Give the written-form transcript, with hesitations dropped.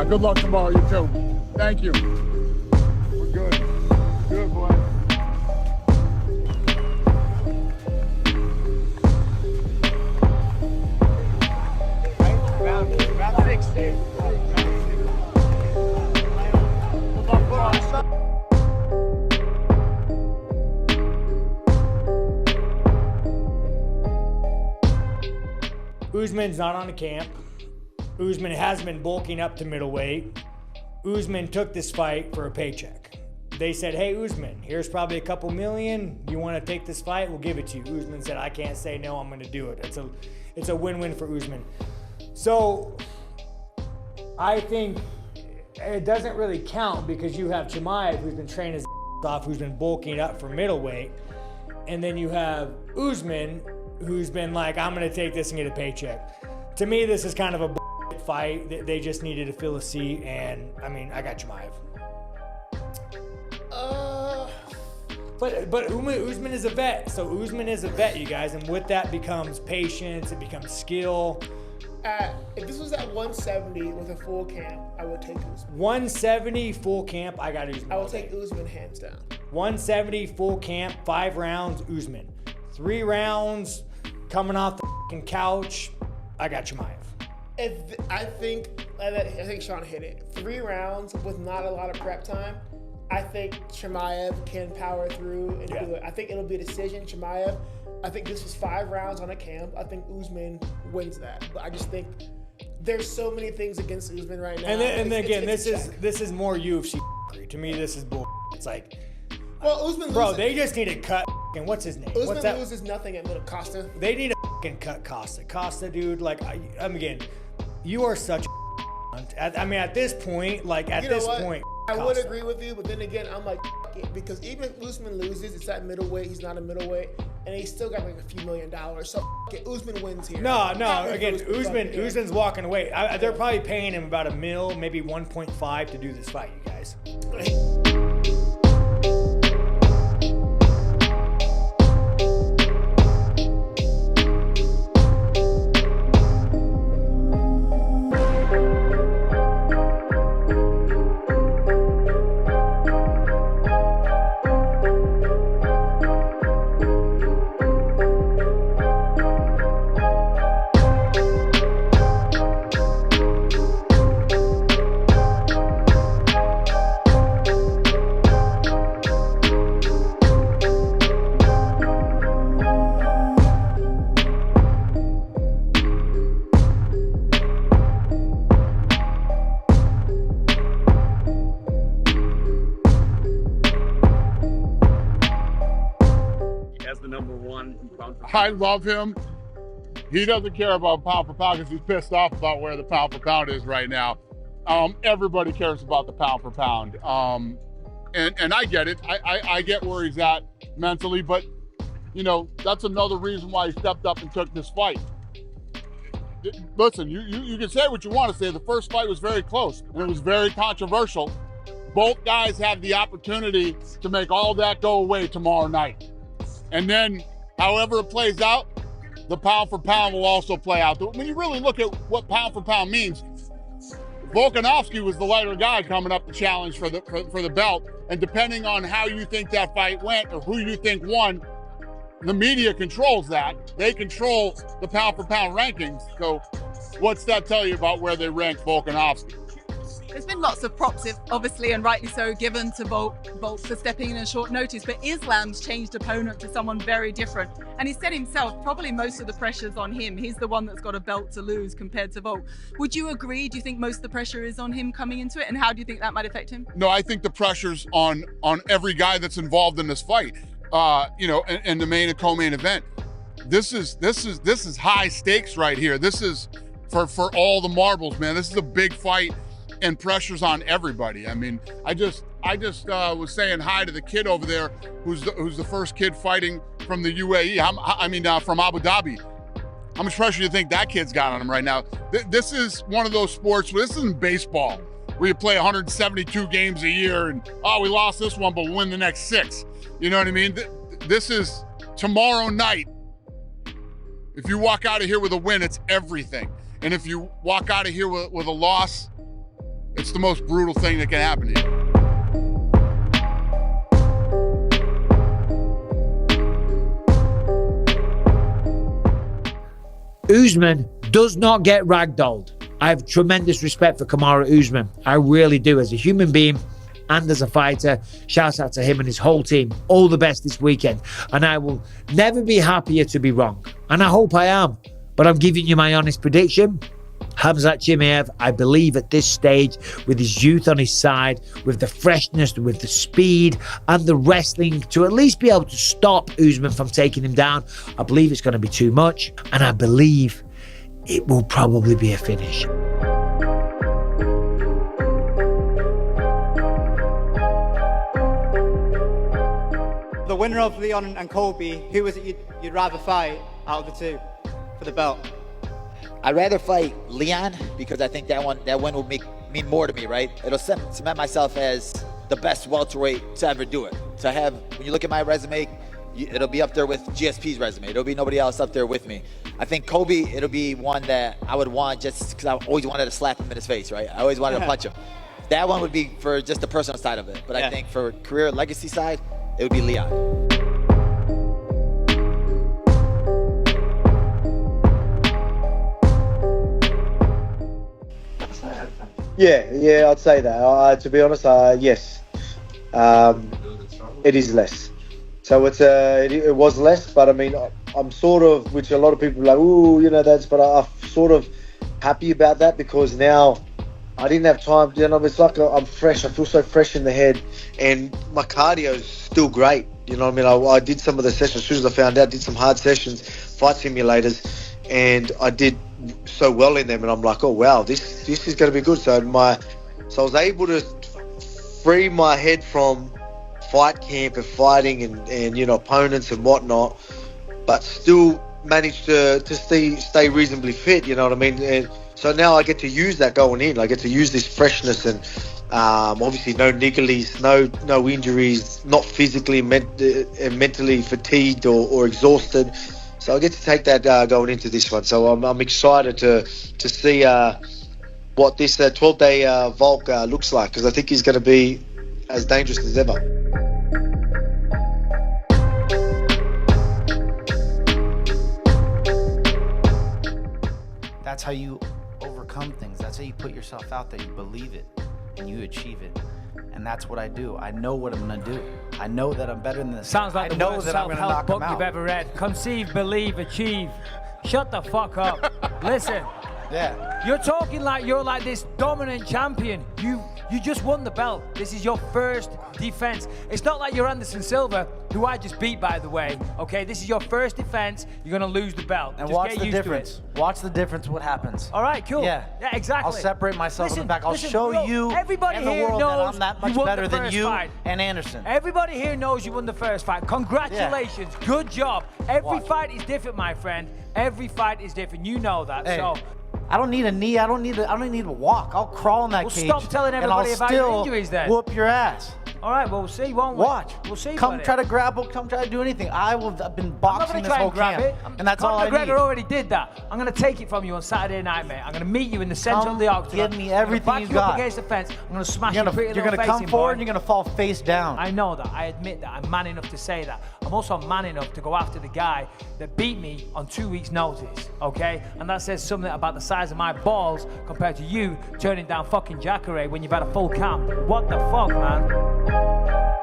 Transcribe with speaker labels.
Speaker 1: Good luck tomorrow, you too. Thank you. We're good. Good, boy.
Speaker 2: Round 6, dude.
Speaker 3: Usman's not on a camp. Usman has been bulking up to middleweight. Usman took this fight for a paycheck. They said, hey, Usman, here's probably a couple million. You want to take this fight? We'll give it to you. Usman said, I can't say no, I'm going to do it. It's a win-win for Usman. So I think it doesn't really count because you have Chimaev, who's been training his off, who's been bulking up for middleweight. And then you have Usman, who's been like, I'm going to take this and get a paycheck. To me, this is kind of a fight. They just needed to fill a seat, and I mean, I got Chimaev. But Usman is a vet, so Usman is a vet, you guys, and with that becomes patience, it becomes skill.
Speaker 2: If this was at 170 with a full camp, I would take Usman. 170
Speaker 3: full camp, I got Usman.
Speaker 2: I will take Usman hands down.
Speaker 3: 170 full camp, 5 rounds, Usman. 3 rounds, coming off the fucking couch, I got Chimaev.
Speaker 2: I think Sean hit it. 3 rounds with not a lot of prep time. I think Chimaev can power through and do it. I think it'll be a decision. Chimaev. I think this was 5 rounds on a camp. I think Usman wins that. But I just think there's so many things against Usman right now.
Speaker 3: And again, this is more UFC. To me, this is bull. It's like,
Speaker 2: well, Usman
Speaker 3: bro,
Speaker 2: loses.
Speaker 3: they just need to cut. And what's his name?
Speaker 2: Usman loses nothing at Costa.
Speaker 3: They need to cut Costa. Costa, dude. Like, again, you are such. At this point,
Speaker 2: I would agree with you, but then again, I'm like, it, because even if Usman loses, it's at middleweight. He's not a middleweight, and he's still got like a few $1 million. So Usman wins here.
Speaker 3: No. Again, Usman's walking away. They're probably paying him about $1 million, maybe 1.5 to do this fight, you guys.
Speaker 1: I love him. He doesn't care about pound for pound because he's pissed off about where the pound for pound is right now. Everybody cares about the pound for pound. And I get it. I get where he's at mentally, but you know, that's another reason why he stepped up and took this fight. Listen, you can say what you want to say. The first fight was very close and it was very controversial. Both guys have the opportunity to make all that go away tomorrow night. And then however it plays out, the pound for pound will also play out. When you really look at what pound for pound means, Volkanovski was the lighter guy coming up to challenge for the belt. And depending on how you think that fight went or who you think won, the media controls that. They control the pound for pound rankings. So what's that tell you about where they rank Volkanovski?
Speaker 4: There's been lots of props, obviously, and rightly so, given to Volk for stepping in short notice. But Islam's changed opponent to someone very different. And he said himself, probably most of the pressure's on him. He's the one that's got a belt to lose compared to Volk. Would you agree? Do you think most of the pressure is on him coming into it? And how do you think that might affect him?
Speaker 1: No, I think the pressure's on every guy that's involved in this fight. You know, and the main and co-main event. This is high stakes right here. This is for all the marbles, man. This is a big fight. And pressure's on everybody. I mean, I just was saying hi to the kid over there, who's the first kid fighting from the UAE. From Abu Dhabi. How much pressure do you think that kid's got on him right now? This is one of those sports. This isn't baseball where you play 172 games a year and we lost this one, but we'll win the next 6. You know what I mean? This is tomorrow night. If you walk out of here with a win, it's everything. And if you walk out of here with a loss, It's the most brutal thing that can happen to you.
Speaker 5: Usman does not get ragdolled. I have tremendous respect for Kamaru Usman. I really do, as a human being and as a fighter. Shout out to him and his whole team. All the best this weekend. And I will never be happier to be wrong. And I hope I am. But I'm giving you my honest prediction. Khamzat Chimaev, I believe at this stage, with his youth on his side, with the freshness, with the speed and the wrestling, to at least be able to stop Usman from taking him down, I believe it's going to be too much. And I believe it will probably be a finish.
Speaker 6: The winner of Leon and Colby, who is it you'd rather fight out of the two for the belt?
Speaker 7: I'd rather fight Leon because I think that win would mean more to me, right? It'll cement myself as the best welterweight to ever do it. To have, when you look at my resume, it'll be up there with GSP's resume. There'll be nobody else up there with me. I think Kobe, it'll be one that I would want just because I always wanted to slap him in his face, right? I always wanted to punch him. That one would be for just the personal side of it. But I think for career legacy side, it would be Leon.
Speaker 8: Yeah, I'd say that. To be honest, yes. It is less. So it was less, but I mean, I'm sort of, which a lot of people are like, ooh, you know, but I'm sort of happy about that because now I didn't have time. You know, it's like I'm fresh. I feel so fresh in the head, and my cardio is still great. You know what I mean? I did some of the sessions as soon as I found out. Did some hard sessions, fight simulators, and I did so well in them. And I'm like, oh wow, this is going to be good. So I was able to free my head from fight camp and fighting and you know, opponents and whatnot, but still managed to stay reasonably fit. You know what I mean? And so now I get to use that going in. I get to use this freshness and obviously no niggles, no injuries, not physically mentally fatigued or exhausted. So I get to take that going into this one. So I'm excited to see what this 12-day Volk looks like, because I think he's going to be as dangerous as ever.
Speaker 9: That's how you overcome things. That's how you put yourself out there. You believe it and you achieve it. And that's what I do. I know what I'm going to do. I know that I'm better than this.
Speaker 3: Sounds like the worst self-help book you've ever read. Conceive, believe, achieve. Shut the fuck up. Listen.
Speaker 9: Yeah.
Speaker 3: You're talking like you're like this dominant champion. You just won the belt. This is your first defense. It's not like you're Anderson Silva, who I just beat, by the way. Okay, this is your first defense. You're gonna lose the belt.
Speaker 9: And
Speaker 3: just
Speaker 9: watch
Speaker 3: get
Speaker 9: the
Speaker 3: used
Speaker 9: difference.
Speaker 3: to it.
Speaker 9: Watch the difference. What happens?
Speaker 3: All right, cool.
Speaker 9: Yeah,
Speaker 3: exactly.
Speaker 9: I'll separate myself in the back. I'll show
Speaker 3: bro,
Speaker 9: you
Speaker 3: everybody
Speaker 9: and the
Speaker 3: here
Speaker 9: world
Speaker 3: knows
Speaker 9: that I'm that much
Speaker 3: you won
Speaker 9: better
Speaker 3: the
Speaker 9: than
Speaker 3: first
Speaker 9: you
Speaker 3: fight.
Speaker 9: and Anderson.
Speaker 3: Everybody here knows you won the first fight. Congratulations.
Speaker 9: Yeah.
Speaker 3: Good job. Every
Speaker 9: Watch.
Speaker 3: fight is different, my friend. Every fight is different. You know that.
Speaker 9: Hey.
Speaker 3: So.
Speaker 9: I don't need a knee. I don't need to walk. I'll crawl in that cage.
Speaker 3: Stop telling everybody
Speaker 9: and I'll
Speaker 3: about your
Speaker 9: still
Speaker 3: injuries then.
Speaker 9: Whoop your ass.
Speaker 3: All right, well, we'll see, won't we?
Speaker 9: Watch.
Speaker 3: We'll see.
Speaker 9: Come
Speaker 3: buddy.
Speaker 9: try to grapple. Come try to do anything. I've been boxing this whole camp, and that's all I need.
Speaker 3: Conor McGregor already did that. I'm going to take it from you on Saturday night, mate. I'm going to meet you in the center of the octagon.
Speaker 9: Give me everything
Speaker 3: I'm
Speaker 9: you
Speaker 3: back you up
Speaker 9: got.
Speaker 3: against the fence. I'm going to smash
Speaker 9: You're
Speaker 3: your pretty
Speaker 9: gonna
Speaker 3: little face
Speaker 9: come
Speaker 3: in,
Speaker 9: forward
Speaker 3: boy.
Speaker 9: and you're gonna fall face down.
Speaker 3: I know that. I admit that. I'm man enough to say that. I'm also man enough to go after the guy that beat me on 2 weeks' notice, okay? And that says something about the size of my balls compared to you turning down fucking Jacare when you've had a full camp. What the fuck, man?